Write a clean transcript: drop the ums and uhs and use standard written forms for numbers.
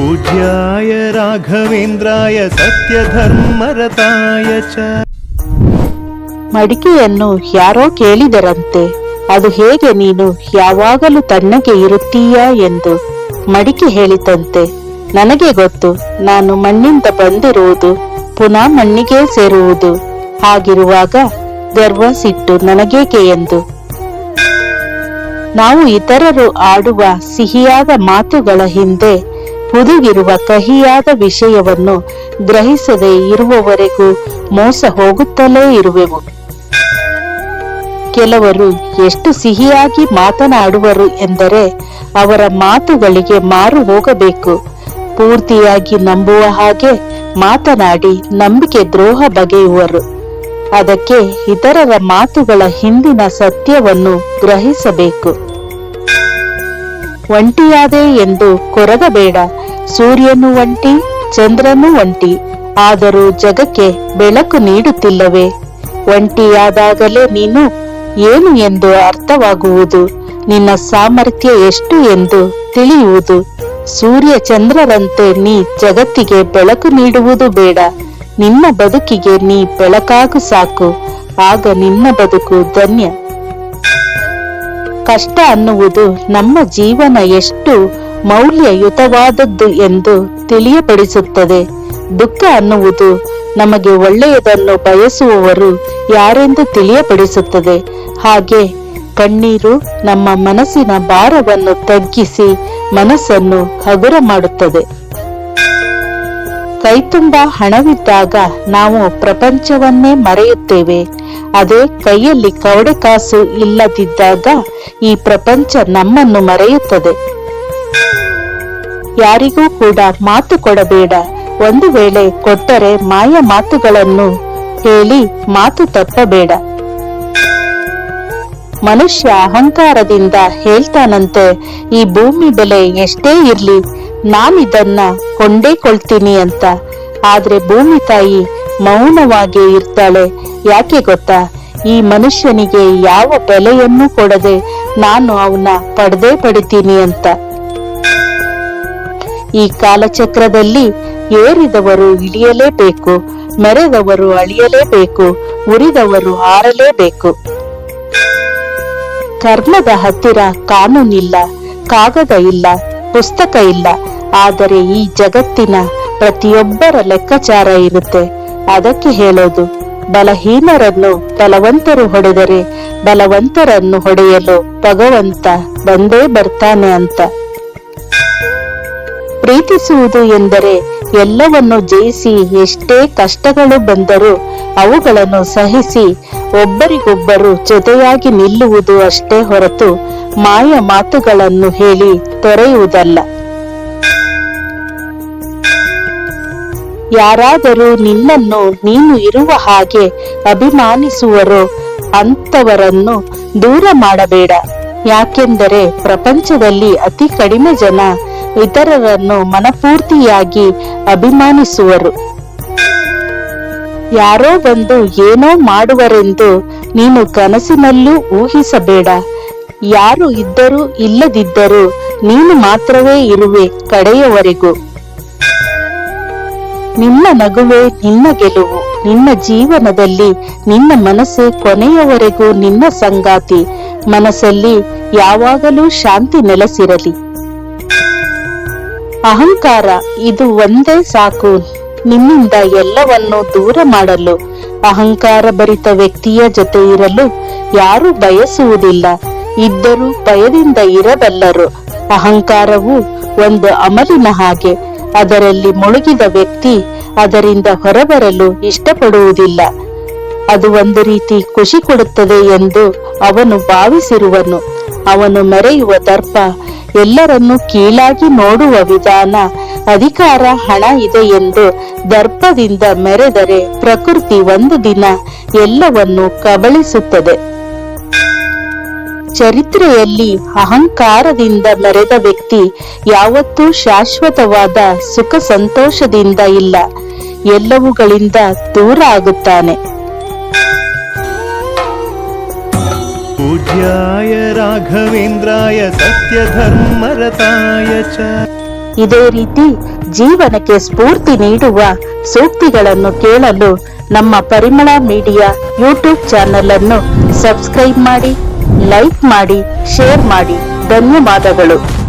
पूज्याय राघवेन्द्राय सत्यधर्मरताय च। ಮಡಿಕೆಯನ್ನು ಯಾರೋ ಕೇಳಿದರಂತೆ, ಅದು ಹೇಗೆ ನೀನು ಯಾವಾಗಲೂ ತಣ್ಣಗೆ ಇರುತ್ತೀಯಾ ಎಂದು. ಮಡಿಕೆ ಹೇಳಿತಂತೆ, ನನಗೆ ಗೊತ್ತು, ನಾನು ಮಣ್ಣಿಂದ ಬಂದಿರುವುದು ಪುನಃ ಮಣ್ಣಿಗೆ ಸೇರುವುದು. ಹಾಗಿರುವಾಗ ಗರ್ವ ಸಿಟ್ಟು ನನಗೇಕೆ ಎಂದು. ನಾವು ಇತರರು ಆಡುವ ಸಿಹಿಯಾದ ಮಾತುಗಳ ಹಿಂದೆ ಹುದುಗಿರುವ ಕಹಿಯಾದ ವಿಷಯವನ್ನು ಗ್ರಹಿಸದೆ ಇರುವವರೆಗೂ ಮೋಸ ಹೋಗುತ್ತಲೇ ಇರುವೆವು. ಕೆಲವರು ಎಷ್ಟು ಸಿಹಿಯಾಗಿ ಮಾತನಾಡುವರು ಎಂದರೆ ಅವರ ಮಾತುಗಳಿಗೆ ಮಾರು ಹೋಗಬೇಕು. ಪೂರ್ತಿಯಾಗಿ ನಂಬುವ ಹಾಗೆ ಮಾತನಾಡಿ ನಂಬಿಕೆ ದ್ರೋಹ ಬಗೆಯುವರು. ಅದಕ್ಕೆ ಇತರರ ಮಾತುಗಳ ಹಿಂದಿನ ಸತ್ಯವನ್ನು ಗ್ರಹಿಸಬೇಕು. ಒಂಟಿಯಾದೆ ಎಂದು ಕೊರಗಬೇಡ. ಸೂರ್ಯನು ಒಂಟಿ, ಚಂದ್ರನು ಒಂಟಿ, ಆದರೂ ಜಗಕ್ಕೆ ಬೆಳಕು ನೀಡುತ್ತಿಲ್ಲವೇ? ಒಂಟಿಯಾದಾಗಲೇ ನೀನು ಏನು ಎಂದು ಅರ್ಥವಾಗುವುದು, ನಿನ್ನ ಸಾಮರ್ಥ್ಯ ಎಷ್ಟು ಎಂದು ತಿಳಿಯುವುದು. ಸೂರ್ಯ ಚಂದ್ರರಂತೆ ನೀ ಜಗತ್ತಿಗೆ ಬೆಳಕು ನೀಡುವುದು ಬೇಡ. ನಿನ್ನ ಬದುಕಿಗೆ ನೀ ಬೆಳಕಾಗು ಸಾಕು, ಆಗ ನಿನ್ನ ಬದುಕು ಧನ್ಯ. ಕಷ್ಟ ಅನ್ನುವುದು ನಮ್ಮ ಜೀವನ ಎಷ್ಟು ಮೌಲ್ಯಯುತವಾದದ್ದು ಎಂದು ತಿಳಿಯಪಡಿಸುತ್ತದೆ. ದುಃಖ ಅನ್ನುವುದು ನಮಗೆ ಒಳ್ಳೆಯದನ್ನು ಬಯಸುವವರು ಯಾರೆಂದು ತಿಳಿಯಪಡಿಸುತ್ತದೆ. ಹಾಗೆ ಕಣ್ಣೀರು ನಮ್ಮ ಮನಸ್ಸಿನ ಭಾರವನ್ನು ತಗ್ಗಿಸಿ ಮನಸ್ಸನ್ನು ಹಗುರ ಮಾಡುತ್ತದೆ. ಕೈತುಂಬ ಹಣವಿದ್ದಾಗ ನಾವು ಪ್ರಪಂಚವನ್ನೇ ಮರೆಯುತ್ತೇವೆ. ಅದೇ ಕೈಯಲ್ಲಿ ಕವಡೆ ಕಾಸು ಇಲ್ಲದಿದ್ದಾಗ ಈ ಪ್ರಪಂಚ ನಮ್ಮನ್ನು ಮರೆಯುತ್ತದೆ. ಯಾರಿಗೂ ಕೂಡ ಮಾತು ಕೊಡಬೇಡ. ಒಂದು ವೇಳೆ ಕೊಟ್ಟರೆ ಮಾಯ ಮಾತುಗಳನ್ನು ಹೇಳಿ ಮಾತು ತಪ್ಪಬೇಡ. ಮನುಷ್ಯ ಅಹಂಕಾರದಿಂದ ಹೇಳ್ತಾನಂತೆ, ಈ ಭೂಮಿ ಬೆಲೆ ಎಷ್ಟೇ ಇರ್ಲಿ ನಾನಿದನ್ನ ಕೊಂಡೇಕೊಳ್ತೀನಿ ಅಂತ. ಆದ್ರೆ ಭೂಮಿ ತಾಯಿ ಮೌನವಾಗಿ ಇರ್ತಾಳೆ. ಯಾಕೆ ಗೊತ್ತಾ? ಈ ಮನುಷ್ಯನಿಗೆ ಯಾವ ಬೆಲೆಯನ್ನು ಕೊಡದೆ ನಾನು ಅವನ್ನ ಪಡಿತೀನಿ ಅಂತ. ಈ ಕಾಲಚಕ್ರದಲ್ಲಿ ಏರಿದವರು ಇಳಿಯಲೇಬೇಕು, ಮೆರೆದವರು ಅಳಿಯಲೇಬೇಕು, ಉರಿದವರು ಆರಲೇಬೇಕು. ಕರ್ಮದ ಹತ್ತಿರ ಕಾನೂನಿಲ್ಲ, ಕಾಗದ ಇಲ್ಲ, ಪುಸ್ತಕ ಇಲ್ಲ. ಆದರೆ ಈ ಜಗತ್ತಿನ ಪ್ರತಿಯೊಬ್ಬರ ಲೆಕ್ಕಾಚಾರ ಇರುತ್ತೆ. ಅದಕ್ಕೆ ಹೇಳೋದು, ಬಲಹೀನರನ್ನು ಬಲವಂತರು ಹೊಡೆದರೆ ಬಲವಂತರನ್ನು ಹೊಡೆಯಲು ಭಗವಂತ ಬಂದೇ ಬರ್ತಾನೆ ಅಂತ. ಪ್ರೀತಿಸುವುದು ಎಂದರೆ ಎಲ್ಲವನ್ನು ಜಯಿಸಿ ಎಷ್ಟೇ ಕಷ್ಟಗಳು ಬಂದರೂ ಅವುಗಳನ್ನು ಸಹಿಸಿ ಒಬ್ಬರಿಗೊಬ್ಬರು ಜೊತೆಯಾಗಿ ನಿಲ್ಲುವುದು ಅಷ್ಟೇ ಹೊರತು ಮಾಯ ಮಾತುಗಳನ್ನು ಹೇಳಿ ತೊರೆಯುವುದಲ್ಲ. ಯಾರಾದರೂ ನಿನ್ನನ್ನು ನೀನು ಇರುವ ಹಾಗೆ ಅಭಿಮಾನಿಸುವರೋ ಅಂಥವರನ್ನು ದೂರ ಮಾಡಬೇಡ. ಯಾಕೆಂದರೆ ಪ್ರಪಂಚದಲ್ಲಿ ಅತಿ ಕಡಿಮೆ ಜನ ಇತರರನ್ನು ಮನಪೂರ್ತಿಯಾಗಿ ಅಭಿಮಾನಿಸುವರು. ಯಾರೋ ಬಂದು ಏನೋ ಮಾಡುವರೆಂದು ನೀನು ಕನಸಿನಲ್ಲೂ ಊಹಿಸಬೇಡ. ಯಾರು ಇದ್ದರೂ ಇಲ್ಲದಿದ್ದರೂ ನೀನು ಮಾತ್ರವೇ ಇರುವೆ ಕಡೆಯವರೆಗೂ. ನಿನ್ನ ನಗುವೆ ನಿನ್ನ ಗೆಲುವು. ನಿನ್ನ ಜೀವನದಲ್ಲಿ ನಿನ್ನ ಮನಸ್ಸೇ ಕೊನೆಯವರೆಗೂ ನಿನ್ನ ಸಂಗಾತಿ. ಮನಸ್ಸಲ್ಲಿ ಯಾವಾಗಲೂ ಶಾಂತಿ ನೆಲೆಸಿರಲಿ. ಅಹಂಕಾರ ಇದು ಒಂದೇ ಸಾಕು ನಿನ್ನಿಂದ ಎಲ್ಲವನ್ನು ದೂರ ಮಾಡಲು. ಅಹಂಕಾರ ಭರಿತ ವ್ಯಕ್ತಿಯ ಜೊತೆ ಇರಲು ಯಾರು ಬಯಸುವುದಿಲ್ಲ. ಇದ್ದರೂ ಭಯದಿಂದ ಇರಬಲ್ಲರು. ಅಹಂಕಾರವು ಒಂದು ಅಮಲಿನ ಹಾಗೆ. ಅದರಲ್ಲಿ ಮುಳುಗಿದ ವ್ಯಕ್ತಿ ಅದರಿಂದ ಹೊರಬರಲು ಇಷ್ಟಪಡುವುದಿಲ್ಲ. ಅದು ಒಂದು ರೀತಿ ಖುಷಿ ಕೊಡುತ್ತದೆ ಎಂದು ಅವನು ಭಾವಿಸಿರುವನು. ಅವನು ಮೆರೆಯುವ ದರ್ಪ, ಎಲ್ಲರನ್ನೂ ಕೀಳಾಗಿ ನೋಡುವ ವಿಧಾನ, ಅಧಿಕಾರ, ಹಣ ಇದೆ ಎಂದು ದರ್ಪದಿಂದ ಮೆರೆದರೆ ಪ್ರಕೃತಿ ಒಂದು ದಿನ ಎಲ್ಲವನ್ನು ಕಬಳಿಸುತ್ತದೆ. ಚರಿತ್ರೆಯಲ್ಲಿ ಅಹಂಕಾರದಿಂದ ಮೆರೆದ ವ್ಯಕ್ತಿ ಯಾವತ್ತೂ ಶಾಶ್ವತವಾದ ಸುಖ ಸಂತೋಷದಿಂದ ಇಲ್ಲ, ಎಲ್ಲವುಗಳಿಂದ ದೂರ ಆಗುತ್ತಾನೆ. पूज्याय राघवेन्द्राय सत्यधर्मरताय च। ಇದೇ ರೀತಿ ಜೀವನಕ್ಕೆ ಸ್ಫೂರ್ತಿ ನೀಡುವ ಸೂಕ್ತಿಗಳನ್ನು ಕೇಳಲು ನಮ್ಮ ಪರಿಮಳ ಮೀಡಿಯಾ ಯೂಟ್ಯೂಬ್ ಚಾನೆಲ್ ಅನ್ನು ಸಬ್ಸ್ಕ್ರೈಬ್ ಮಾಡಿ, ಲೈಕ್ ಮಾಡಿ, ಶೇರ್ ಮಾಡಿ. ಧನ್ಯವಾದಗಳು.